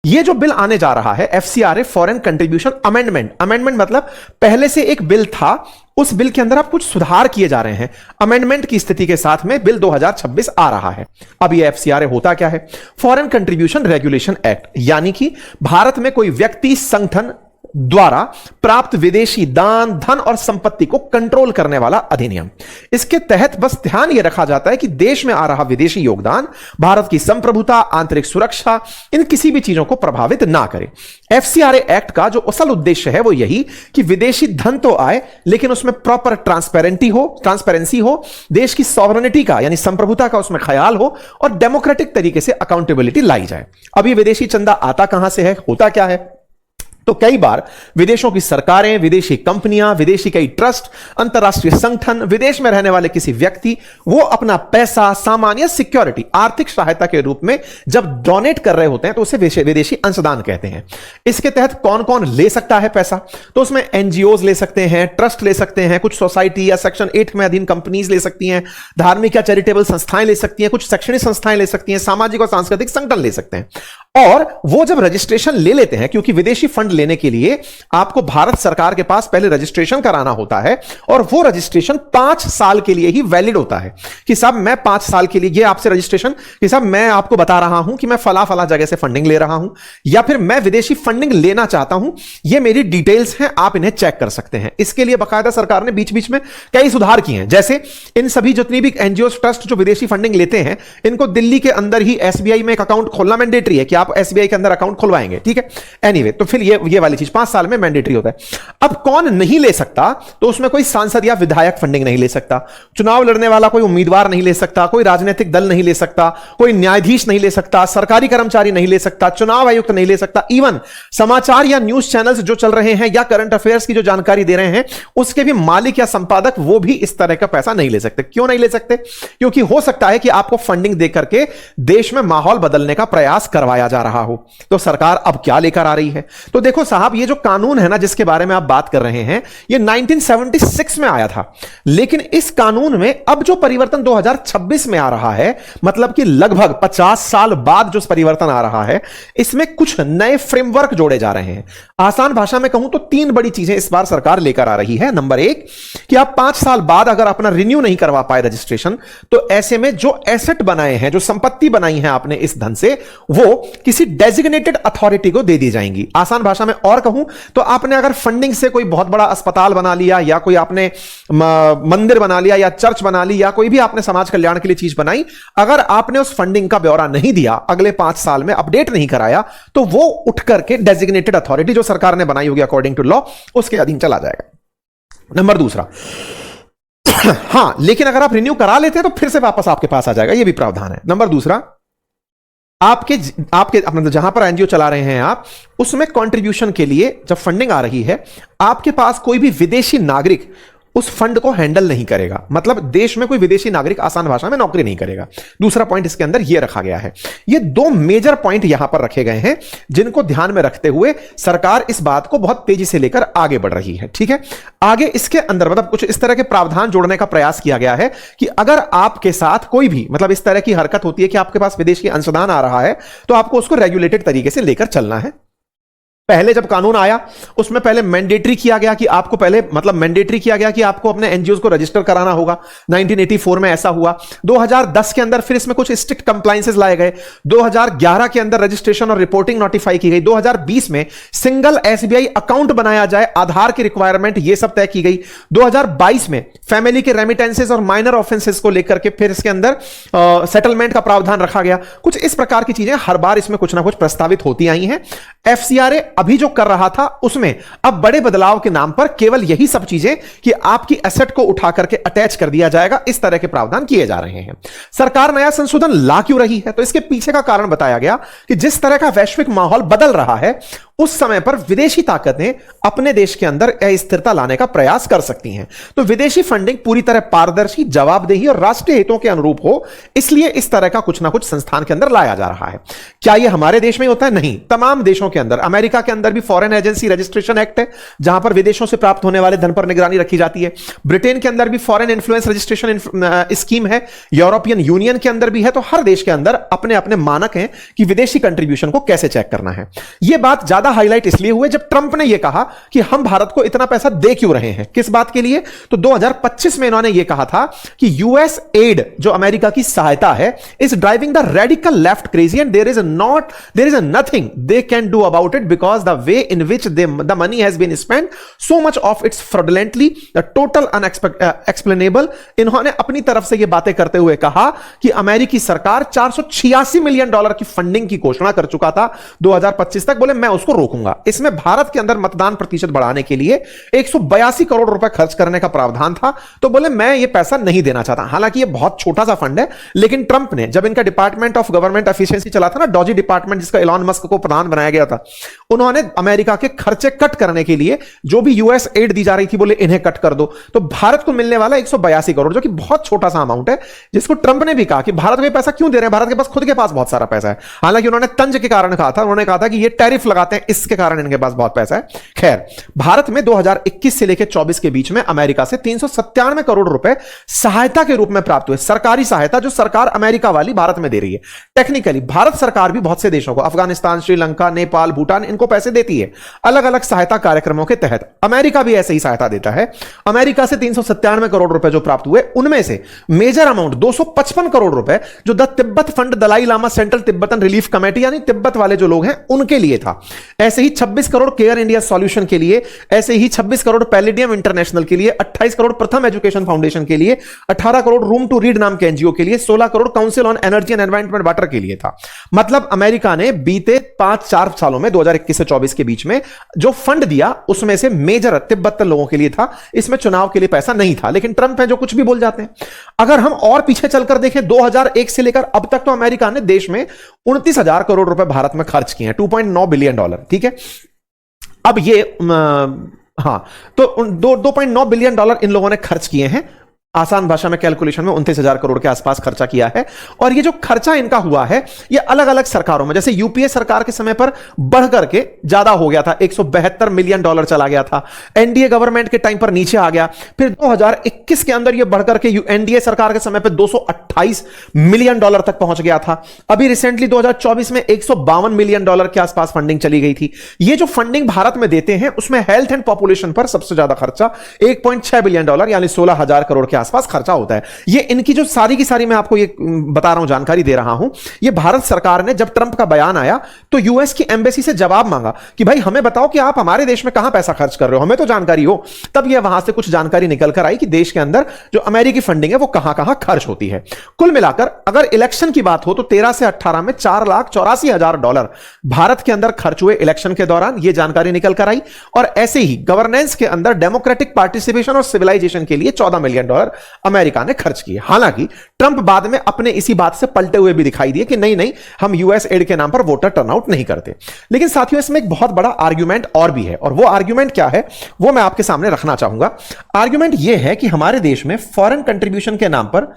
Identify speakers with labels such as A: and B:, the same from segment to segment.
A: ये जो बिल आने जा रहा है FCRA foreign contribution amendment, amendment मतलब पहले से एक बिल था, उस बिल के अंदर अब कुछ सुधार किए जा रहे हैं। अमेंडमेंट की स्थिति के साथ में बिल 2026 आ रहा है। अब ये एफसीआरए होता क्या है? फॉरेन कंट्रीब्यूशन रेगुलेशन एक्ट, यानी कि भारत में कोई व्यक्ति संगठन द्वारा प्राप्त विदेशी दान, धन और संपत्ति को कंट्रोल करने वाला अधिनियम। इसके तहत बस ध्यान यह रखा जाता है कि देश में आ रहा विदेशी योगदान भारत की संप्रभुता, आंतरिक सुरक्षा, इन किसी भी चीजों को प्रभावित ना करे। एफसीआरए एक्ट का जो असल उद्देश्य है वो यही कि विदेशी धन तो आए लेकिन उसमें प्रॉपर ट्रांसपेरेंसी हो, देश की सॉवरेनिटी का यानी संप्रभुता का उसमें ख्याल हो और डेमोक्रेटिक तरीके से अकाउंटेबिलिटी लाई जाए। अब ये विदेशी चंदा आता कहां से है, होता क्या है? तो कई बार विदेशों की सरकारें, विदेशी कंपनियां, विदेशी कई ट्रस्ट, अंतरराष्ट्रीय संगठन, विदेश में रहने वाले किसी व्यक्ति वो अपना पैसा, सामान या सिक्योरिटी, आर्थिक सहायता के रूप में जब डोनेट कर रहे होते हैं तो उसे विदेशी अंशदान कहते हैं। इसके तहत कौन कौन ले सकता है पैसा? तो उसमें एनजीओज ले सकते हैं, ट्रस्ट ले सकते हैं, कुछ सोसाइटी या सेक्शन 8 में अधीन कंपनीज ले सकती हैं, धार्मिक या चैरिटेबल संस्थाएं ले सकती हैं, कुछ शैक्षणिक संस्थाएं ले सकती हैं, सामाजिक और सांस्कृतिक संगठन ले सकते हैं। और वो जब रजिस्ट्रेशन ले लेते हैं, क्योंकि विदेशी फंड लेने के लिए आपको भारत सरकार के पास पहले रजिस्ट्रेशन कराना होता है और वो रजिस्ट्रेशन 5 साल के लिए ही वैलिड होता है कि साहब मैं 5 साल के लिए ये आपसे रजिस्ट्रेशन कि साहब मैं आपको बता रहा हूं कि मैं फला फला जगह से फंडिंग ले रहा हूं या फिर मैं विदेशी फंडिंग लेना चाहता हूं, ये मेरी डिटेल्स हैं, आप इन्हें चेक कर सकते हैं। इसके लिए बाकायदा सरकार ने बीच बीच में कई सुधार किए हैं। जैसे इन सभी जितनी भी एनजीओ ट्रस्ट जो विदेशी फंडिंग लेते हैं, इनको दिल्ली के अंदर ही एसबीआई में एक अकाउंट खोलना मैंडेटरी है कि आप एसबीआई के अंदर अकाउंट खुलवाएंगे, ठीक है। एनीवे, तो फिर ये वाली चीज 5 साल में मैंडेटरी होता है। अब कौन नहीं ले सकता? तो उसमें कोई सांसद या विधायक फंडिंग नहीं ले सकता, चुनाव लड़ने वाला कोई उम्मीदवार नहीं ले सकता, कोई राजनीतिक दल नहीं ले सकता, कोई न्यायाधीश नहीं ले सकता, सरकारी कर्मचारी नहीं ले सकता, चुनाव आयुक्त नहीं ले सकता, इवन समाचार या न्यूज चैनल्स जो चल रहे हैं या करंट अफेयर्स की जो जानकारी दे रहे हैं उसके भी मालिक या संपादक वो भी इस तरह का पैसा नहीं ले सकते। क्यों नहीं ले सकते? क्योंकि हो सकता है कि आपको फंडिंग देकर के देश में माहौल बदलने का प्रयास करवाया जा रहा हो। तो सरकार अब क्या लेकर आ रही है? तो देखो साहब, ये जो कानून है ना जिसके बारे में आप बात कर रहे हैं, ये 1976 में आया था, लेकिन इस कानून में अब जो परिवर्तन 2026 में आ रहा है, मतलब कि लगभग 50 साल बाद जो परिवर्तन आ रहा है, इसमें कुछ नए फ्रेमवर्क जोड़े जा रहे हैं। आसान भाषा में कहूं तो 3 बड़ी चीजें इस बार सरकार लेकर आ रही है। नंबर 1 कि आप 5 साल बाद अगर अपना रिन्यू नहीं करवा पाए रजिस्ट्रेशन, तो ऐसे में जो एसेट बनाए हैं, जो संपत्ति बनाई है आपने इस धन से, वो किसी डेजिग्नेटेड अथॉरिटी को दे दी जाएंगी। आसान भाषा में और कहूं तो आपने अगर फंडिंग से कोई बहुत बड़ा अस्पताल बना लिया या कोई आपने मंदिर बना लिया या चर्च बना ली या कोई भी आपने समाज कल्याण के लिए चीज बनाई, अगर आपने उस फंडिंग का ब्यौरा नहीं दिया, अगले 5 साल में अपडेट नहीं कराया, तो वो उठ करके डेजिग्नेटेड अथॉरिटी जो सरकार ने बनाई होगी अकॉर्डिंग टू लॉ, उसके अधीन चला जाएगा। नंबर 2 हां, लेकिन अगर आप रिन्यू करा लेते हैं तो फिर से वापस आपके पास आ जाएगा, यह भी प्रावधान है। नंबर 2 आपके मतलब जहां पर एनजीओ चला रहे हैं आप, उसमें कंट्रीब्यूशन के लिए जब फंडिंग आ रही है, आपके पास कोई भी विदेशी नागरिक उस फंड को हैंडल नहीं करेगा। मतलब देश में कोई विदेशी नागरिक आसान भाषा में नौकरी नहीं करेगा। दूसरा पॉइंट इसके अंदर यह रखा गया है। ये 2 मेजर पॉइंट यहां पर रखे गए हैं जिनको ध्यान में रखते हुए सरकार इस बात को बहुत तेजी से लेकर आगे बढ़ रही है, ठीक है। आगे इसके अंदर मतलब कुछ इस तरह के प्रावधान जोड़ने का प्रयास किया गया है कि अगर आपके साथ कोई भी मतलब इस तरह की हरकत होती है कि आपके पास विदेशी अंशदान आ रहा है, तो आपको उसको रेगुलेटेड तरीके से लेकर चलना है। पहले जब कानून आया उसमें पहले मैंडेटरी किया गया कि आपको पहले मतलब मैंडेटरी किया गया कि आपको अपने एनजीओज को रजिस्टर कराना होगा। 1984 में ऐसा हुआ। 2010 के अंदर फिर इसमें कुछ स्ट्रिक्ट कंप्लायंसेस लाए गए। 2011 के अंदर रजिस्ट्रेशन और रिपोर्टिंग नोटिफाई की गई। 2020 में सिंगल एसबीआई अकाउंट बनाया जाए, आधार की रिक्वायरमेंट ये सब तय की गई। 2022 में फैमिली के रेमिटेंसेस और माइनर ऑफेंसेस को लेकर के फिर इसके अंदर सेटलमेंट का प्रावधान रखा गया। कुछ इस प्रकार की चीजें हर बार इसमें कुछ ना कुछ प्रस्तावित होती आई हैं। एफसीआरए अभी जो कर रहा था उसमें अब बड़े बदलाव के नाम पर केवल यही सब चीजें कि आपकी एसेट को उठा करके अटैच कर दिया जाएगा, इस तरह के प्रावधान किए जा रहे हैं। सरकार नया संशोधन ला क्यों रही है? तो इसके पीछे का कारण बताया गया कि जिस तरह का वैश्विक माहौल बदल रहा है उस समय पर विदेशी ताकतें अपने देश के अंदर अस्थिरता लाने का प्रयास कर सकती हैं। तो विदेशी फंडिंग पूरी तरह पारदर्शी, जवाबदेही और राष्ट्रीय हितों के अनुरूप हो, इसलिए इस तरह का कुछ ना कुछ संस्थान के अंदर लाया जा रहा है। क्या यह हमारे देश में होता है? नहीं, तमाम देशों के अंदर। अमेरिका के अंदर भी फॉरेन एजेंसी रजिस्ट्रेशन एक्ट है, जहां पर विदेशों से प्राप्त होने वाले धन पर निगरानी रखी जाती है। ब्रिटेन के अंदर भी फॉरेन इन्फ्लुएंस रजिस्ट्रेशन स्कीम है, यूरोपियन यूनियन के अंदर भी है। तो हर देश के अंदर अपने अपने मानक हैं कि विदेशी कंट्रीब्यूशन को कैसे चेक करना है। यह बात ज्यादा हाईलाइट इसलिए हुई जब ट्रंप ने यह कहा कि हम भारत को इतना पैसा दे क्यों रहे हैं, किस बात के लिए। तो 2025 में इन्होंने यह कहा था कि यूएस एड, जो अमेरिका की सहायता है, is driving the radical left crazy and there is nothing they can do about it because the way in which the money has been spent, so much of it's fraudulently, total unexplainable. इन्होंने अपनी तरफ से यह बातें करते हुए कहा कि अमेरिकी सरकार $486 मिलियन की फंडिंग की घोषणा कर चुका था 2025 तक। बोले मैं उसको रोकूंगा। इसमें भारत के अंदर मतदान प्रतिशत बढ़ाने के लिए 182 करोड़ रुपए खर्च करने का प्रावधान था। तो बोले मैं ये पैसा नहीं देना चाहता। हालांकि ये बहुत छोटा सा फंड है, लेकिन ट्रंप ने जब इनका डिपार्टमेंट ऑफ गवर्नमेंट एफिशिएंसी चला था ना, डॉजी डिपार्टमेंट, जिसका इलॉन मस्क को प्रधान बनाया गया था, उन्होंने अमेरिका के खर्चे कट करने के लिए जो भी यूएस एड दी जा रही थी, बोले इन्हें कट कर दो। तो भारत को मिलने वाला 182 करोड़, जो कि बहुत छोटा सा अमाउंट है, जिसको ट्रंप ने भी कहा कि भारत को पैसा क्यों दे रहे हैं, भारत के पास खुद के पास बहुत सारा पैसा है। हालांकि उन्होंने तंज के कारण कहा था, उन्होंने कहा था कि ये टैरिफ लगाते हैं, इसके कारण इनके पास बहुत पैसा है। खैर, भारत में 2021 से लेकर 24 के बीच में अमेरिका से 397 करोड़ रुपए सहायता के रूप में प्राप्त हुए। सरकारी सहायता जो सरकार अमेरिका वाली भारत में दे रही है। टेक्निकली भारत सरकार भी बहुत से देशों को, अफगानिस्तान, श्रीलंका, नेपाल, भूटान, इनको पैसे देती है अलग अलग सहायता कार्यक्रमों के तहत। अमेरिका भी ऐसे ही सहायता देता है। अमेरिका से 397 करोड़ रुपए जो प्राप्त हुए, उनमें से मेजर अमाउंट 255 करोड़ रुपए जो the Tibet fund Dalai Lama central Tibetan relief committee, यानी तिब्बत वाले जो लोग हैं, उनके लिए था। ऐसे ही 26 करोड़ केयर इंडिया सॉल्यूशन के लिए, ऐसे ही 26 करोड़ पैलिडियम इंटरनेशनल के लिए, 28 करोड़ प्रथम एजुकेशन फाउंडेशन के लिए, 18 करोड़ रूम टू रीड नाम के एनजीओ के लिए, 16 crore council on energy and environment water के लिए था। मतलब अमेरिका ने बीते 5-4 सालों में 2021 से 24 के बीच में जो फंड दिया, उसमें से मेजर तिब्बतन लोगों के लिए था। इसमें चुनाव के लिए पैसा नहीं था, लेकिन ट्रंप है जो कुछ भी बोल जाते हैं। अगर हम और पीछे चलकर देखें, 2001 से लेकर अब तक तो अमेरिका ने देश में 29,000 करोड़ रुपए भारत में खर्च किए हैं, $2.9 बिलियन। ठीक है, अब ये हाँ, तो 2.9 बिलियन इन लोगों ने खर्च किए हैं। आसान भाषा में कैलकुलेशन में 29,000 करोड़ के आसपास खर्चा किया है। और ये जो खर्चा इनका हुआ है, ये अलग अलग सरकारों में, जैसे यूपीए सरकार के समय पर बढ़ करके ज्यादा हो गया था, $172 मिलियन चला गया था। एनडीए गवर्नमेंट के टाइम पर नीचे आ गया, फिर 2021 के अंदर ये बढ़ करके एनडीए सरकार के समय पर $228 मिलियन तक पहुंच गया था। अभी रिसेंटली 2024 में $152 मिलियन के आसपास फंडिंग चली गई थी। ये जो फंडिंग भारत में देते हैं, उसमें हेल्थ एंड पॉपुलेशन पर सबसे ज्यादा खर्चा $1.6 बिलियन यानी 16,000 करोड़ के आसपास खर्चा होता है। ये इनकी जो सारी की सारी मैं आपको ये बता रहा हूं, जानकारी दे रहा हूं। ये भारत सरकार ने जब ट्रंप का बयान आया तो यूएस की एम्बेसी से जवाब मांगा कि भाई हमें बताओ कि आप हमारे देश में कहां पैसा खर्च कर रहे हो, हमें तो जानकारी हो। तब ये वहां से कुछ जानकारी निकल कर आई कि देश के अंदर जो अमेरिकी फंडिंग है वो कहां कहां खर्च होती है। कुल मिलाकर अगर इलेक्शन की बात हो तो 13 से 18 में $4,84,000 भारत के अंदर खर्च हुए इलेक्शन के दौरान, यह जानकारी निकल कर आई। और ऐसे ही गवर्नेंस के अंदर डेमोक्रेटिक पार्टिसिपेशन और सिविलाइजेशन के लिए $14 मिलियन अमेरिका ने खर्च किए। हालांकि ट्रंप बाद में अपने इसी बात से पलटे हुए भी दिखाई दिए कि नहीं नहीं, हम यूएस एड के नाम पर वोटर टर्नआउट नहीं करते। लेकिन साथियों, इसमें एक बहुत बड़ा आर्ग्यूमेंट और भी है, और वो आर्ग्यूमेंट क्या है वो मैं आपके सामने रखना चाहूंगा। आर्ग्यूमेंट यह है कि हमारे देश में फॉरेन कंट्रीब्यूशन के नाम पर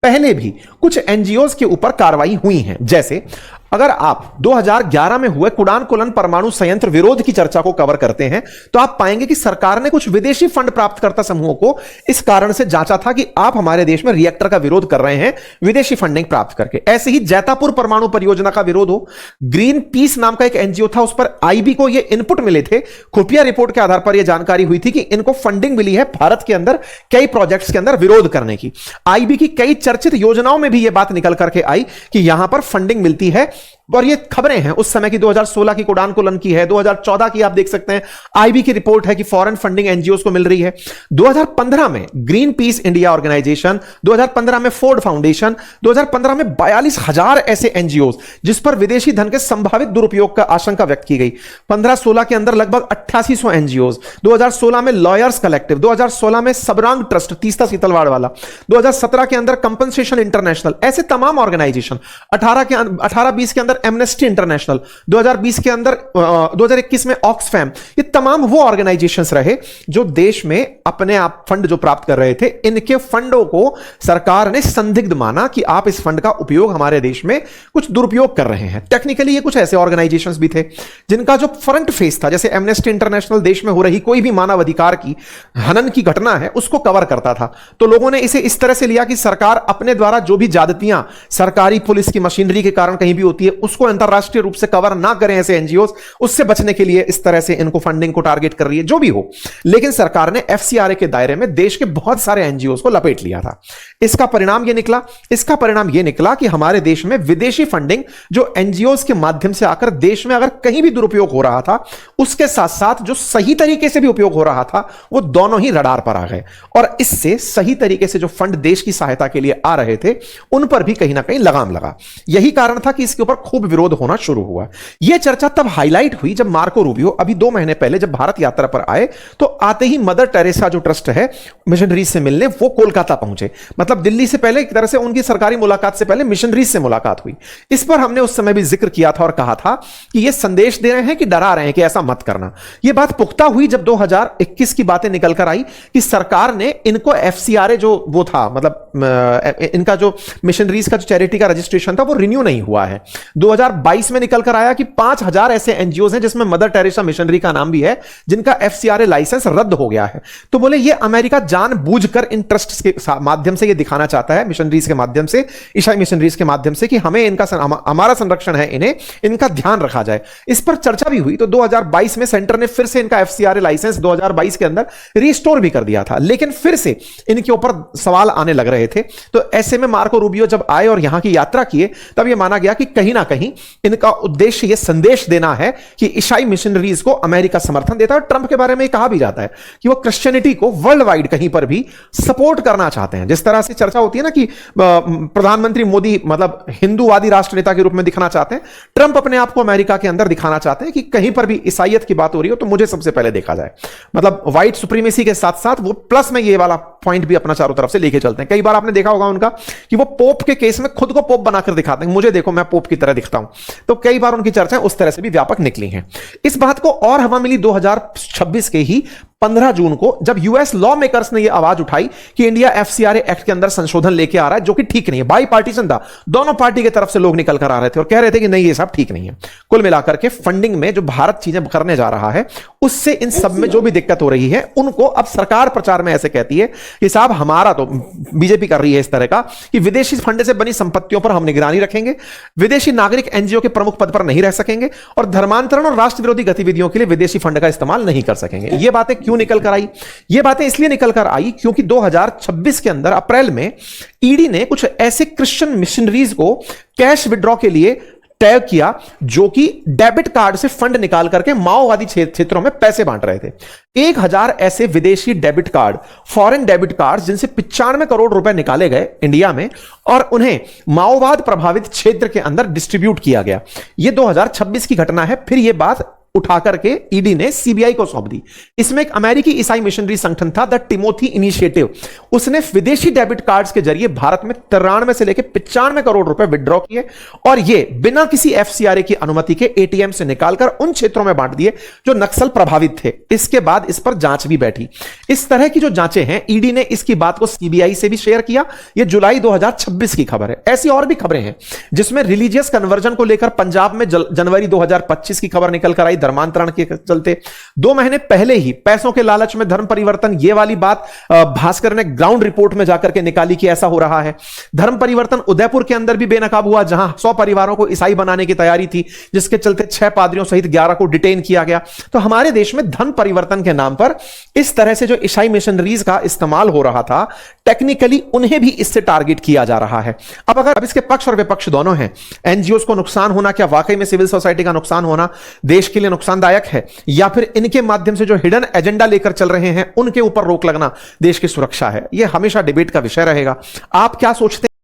A: पहले भी कुछ एनजीओज के ऊपर कार्रवाई हुई है। जैसे अगर आप 2011 में हुए कुडानकुलन परमाणु संयंत्र विरोध की चर्चा को कवर करते हैं तो आप पाएंगे कि सरकार ने कुछ विदेशी फंड प्राप्तकर्ता समूहों को इस कारण से जांचा था कि आप हमारे देश में रिएक्टर का विरोध कर रहे हैं विदेशी फंडिंग प्राप्त करके। ऐसे ही जैतापुर परमाणु परियोजना का विरोध हो, ग्रीन पीस नाम का एक एनजीओ था, उस पर आईबी को यह इनपुट मिले थे, खुफिया रिपोर्ट के आधार पर यह जानकारी हुई थी कि इनको फंडिंग मिली है भारत के अंदर कई प्रोजेक्ट्स के अंदर विरोध करने की। आईबी की कई चर्चित योजनाओं में भी यह बात निकल करके आई कि यहां पर फंडिंग मिलती है। और ये खबरें हैं उस समय की, 2016 की कुडानकुलन की है, 2014 की आप देख सकते हैं आईबी की रिपोर्ट है कि फॉरेन फंडिंग एनजीओस को मिल रही है। 2015 में ग्रीन पीस इंडिया ऑर्गेनाइजेशन, 2015 में फोर्ड फाउंडेशन, 2015 में 42,000 ऐसे एनजीओस जिस पर विदेशी धन के संभावित दुरुपयोग का आशंका व्यक्त की गई। 15-16 के अंदर लगभग 8800 एनजीओस, 2016 में लॉयर्स कलेक्टिव, 2016 में सबरांग ट्रस्ट तीस्ता सीतलवाड़ वाला, 2017 के अंदर कंपनसेशन इंटरनेशनल, ऐसे तमाम ऑर्गेनाइजेशन, 18-20 के अंदर अंदर एमनेस्टी इंटरनेशनल, 2020 के अंदर 2021 में ऑक्सफैम, ये तमाम वो ऑर्गेनाइजेशंस रहे जो देश में अपने आप फंड जो प्राप्त कर रहे थे, इनके फंडों को सरकार ने संदिग्ध माना कि आप इस फंड का उपयोग हमारे देश में कुछ दुरुपयोग कर रहे हैं। टेक्निकली ये कुछ ऐसे ऑर्गेनाइजेशंस भी थे जिनका जो फ्रंट फेस था, जैसे एमनेस्टी इंटरनेशनल देश में हो रही कोई भी मानव अधिकार की हनन की घटना है उसको कवर करता था। तो लोगों ने इसे इस तरह से लिया कि सरकार अपने द्वारा जो भी ज्यादतियां सरकारी पुलिस की मशीनरी के कारण कहीं भी होती है उसको अंतरराष्ट्रीय रूप से कवर ना करें ऐसे एनजीओ, उससे बचने के लिए इस तरह से इनको फंडिंग को टारगेट कर रही है, जो भी हो। लेकिन सरकार ने एफसीआरए के दायरे में देश के बहुत सारे एनजीओ को लपेट लिया था। इसका परिणाम यह निकला कि हमारे देश में विदेशी फंडिंग जो एनजीओ के माध्यम से आकर देश में अगर कहीं भी दुरुपयोग हो रहा था, उसके साथ साथ जो सही तरीके से भी उपयोग हो रहा था, वो दोनों ही रडार पर आ गए। और इससे सही तरीके से जो फंड देश की सहायता के लिए आ रहे थे उन पर भी कहीं ना कहीं लगाम लगा। यही कारण था कि इसके ऊपर खूब विरोध होना शुरू हुआ। यह चर्चा तब हाईलाइट हुई जब मार्को रूबियो अभी 2 महीने पहले जब भारत यात्रा पर आए, तो आते ही मदर टेरेसा जो ट्रस्ट है मिशनरीज से मिलने, वो कोलकाता पहुंचे। मतलब दिल्ली से पहले एक तरह से उनकी सरकारी मुलाकात से पहले मिशनरीज से मुलाकात हुई। इस पर हमने उस समय भी जिक्र किया था और कहा था कि यह संदेश दे रहे हैं कि डरा रहे हैं कि ऐसा मत करना। यह बात पुख्ता हुई जब 2021 की बातें निकल कर आई कि सरकार ने इनको एफसीआरए जो वो था, मतलब इनका जो मिशनरीज का जो चैरिटी का रजिस्ट्रेशन था वो रिन्यू नहीं हुआ है। 2022 में निकल कर आया कि 5000 ऐसे एनजीओ हैं जिसमें मदर टेरेसा मिशनरी का नाम भी है, जिनका एफसीआरए लाइसेंस रद्द हो गया है। तो बोले ये अमेरिका जानबूझकर इन ट्रस्ट के माध्यम से ये दिखाना चाहता है, मिशनरीज के माध्यम से, ईसाई मिशनरीज के माध्यम से, कि हमें इनका हमारा संरक्षण है, इन्हें इनका ध्यान रखा जाए। इस पर चर्चा भी हुई। तो 2022 में सेंटर ने फिर से इनका एफसीआरए लाइसेंस 2022 के अंदर रिस्टोर भी कर दिया था, लेकिन फिर से इनके ऊपर सवाल आने लग रहे थे। तो ऐसे में मार्को रूबियो जब आए और यहां की यात्रा किए, तब यह माना गया कि कहीं ना कहीं इनका उद्देश्य यह संदेश देना है कि ईसाई मिशनरीज को अमेरिका समर्थन देता है। ट्रंप के बारे में कहा भी जाता है कि वो क्रिश्चियनिटी को वर्ल्ड वाइड कहीं पर भी सपोर्ट करना चाहते हैं। जिस तरह से चर्चा होती है ना कि प्रधानमंत्री मोदी मतलब हिंदूवादी राष्ट्र नेता के रूप में दिखना चाहते हैं, ट्रंप अपने आप को अमेरिका के अंदर दिखाना चाहते हैं कि कहीं पर भी ईसाइयत की बात हो रही हो तो मुझे सबसे पहले देखा जाए। मतलब व्हाइट सुप्रीमेसी के साथ साथ वो प्लस में ये वाला पॉइंट भी अपना चारों तरफ से लेके चलते हैं। कई बार आपने देखा होगा उनका कि वो पोप के केस में खुद को पोप बनाकर दिखाते हैं, मुझे देखो मैं पोप की तरह दिखता हूं। तो कई बार उनकी चर्चाएं उस तरह से भी व्यापक निकली हैं। इस बात को और हवा मिली 2026 के ही 15 जून को, जब यूएस लॉ मेकर्स ने यह आवाज उठाई कि इंडिया एफसीआरए एक्ट के अंदर संशोधन लेके आ रहा है जो कि ठीक नहीं है। बाई पार्टीशन था, दोनों पार्टी की तरफ से लोग निकल कर आ रहे थे और कह रहे थे कि नहीं ये सब ठीक नहीं है। कुल मिलाकर के फंडिंग में जो भारत चीजें करने जा रहा है उससे इन सब में जो भी दिक्कत हो रही है उनको अब सरकार प्रचार में ऐसे कहती है कि साहब हमारा तो बीजेपी कर रही है इस तरह का कि विदेशी फंड से बनी संपत्तियों पर हम निगरानी रखेंगे, विदेशी नागरिक एनजीओ के प्रमुख पद पर नहीं रह सकेंगे और धर्मांतरण और राष्ट्र विरोधी गतिविधियों के लिए विदेशी फंड का इस्तेमाल नहीं कर सकेंगे। ये बातें क्यों निकल कर आई? ये बातें इसलिए निकल कर आई क्योंकि 2026 के अंदर अप्रैल में ईडी ने कुछ ऐसे क्रिश्चियन मिशनरीज को कैश विड्रॉ के लिए टैग किया जो कि डेबिट कार्ड से फंड निकाल करके माओवादी क्षेत्रों में पैसे बांट रहे थे। 1000 ऐसे विदेशी debit card, foreign debit card, जिनसे 95 करोड़ रुपए निकाले गए इंडिया में और उन्हें माओवाद प्रभावित क्षेत्र के अंदर डिस्ट्रीब्यूट किया गया। यह 2026 की घटना है। फिर यह बात उठा करके ईडी ने सीबीआई को सौंप दी। इसमें एक अमेरिकी ईसाई मिशनरी संगठन था, द टिमोथी इनिशिएटिव। उसने विदेशी डेबिट कार्ड्स के जरिए भारत में 93 से लेकर 95 करोड़ रुपए विड्रॉ किए और ये बिना किसी एफसीआरए की अनुमति के एटीएम से निकालकर उन क्षेत्रों में बांट दिए जो नक्सल प्रभावित थे। इसके बाद इस पर जांच भी बैठी। इस तरह की जो जांचें हैं, ईडी ने इसकी बात को सीबीआई से भी शेयर किया। यह जुलाई 2026 की खबर है। ऐसी और भी खबरें हैं जिसमें रिलीजियस कन्वर्जन को लेकर पंजाब में जनवरी 2025 की खबर निकल कर आई धर्मांतरण के चलते। 2 महीने पहले ही पैसों के लालच में धर्म परिवर्तन, ये वाली बात भास्कर ने ग्राउंड रिपोर्ट में जाकर के निकाली कि ऐसा हो रहा है। धर्म परिवर्तन उदयपुर के अंदर भी बेनकाब हुआ, जहां 100 परिवारों को ईसाई बनाने की तैयारी थी, जिसके चलते 6 पादरियों सहित 11 को डिटेन किया गया। तो हमारे देश में धर्म परिवर्तन के नाम पर इस तरह से जो ईसाई मिशनरीज का इस्तेमाल हो रहा था, टेक्निकली उन्हें भी इससे टारगेट किया जा रहा है। अब इसके पक्ष और विपक्ष दोनों हैं। एनजीओ को नुकसान होना क्या वाकई में सिविल सोसाइटी का नुकसान होना देश के लिए नुकसानदायक है, या फिर इनके माध्यम से जो हिडन एजेंडा लेकर चल रहे हैं उनके ऊपर रोक लगना देश की सुरक्षा है? यह हमेशा डिबेट का विषय रहेगा। आप क्या सोचते हैं?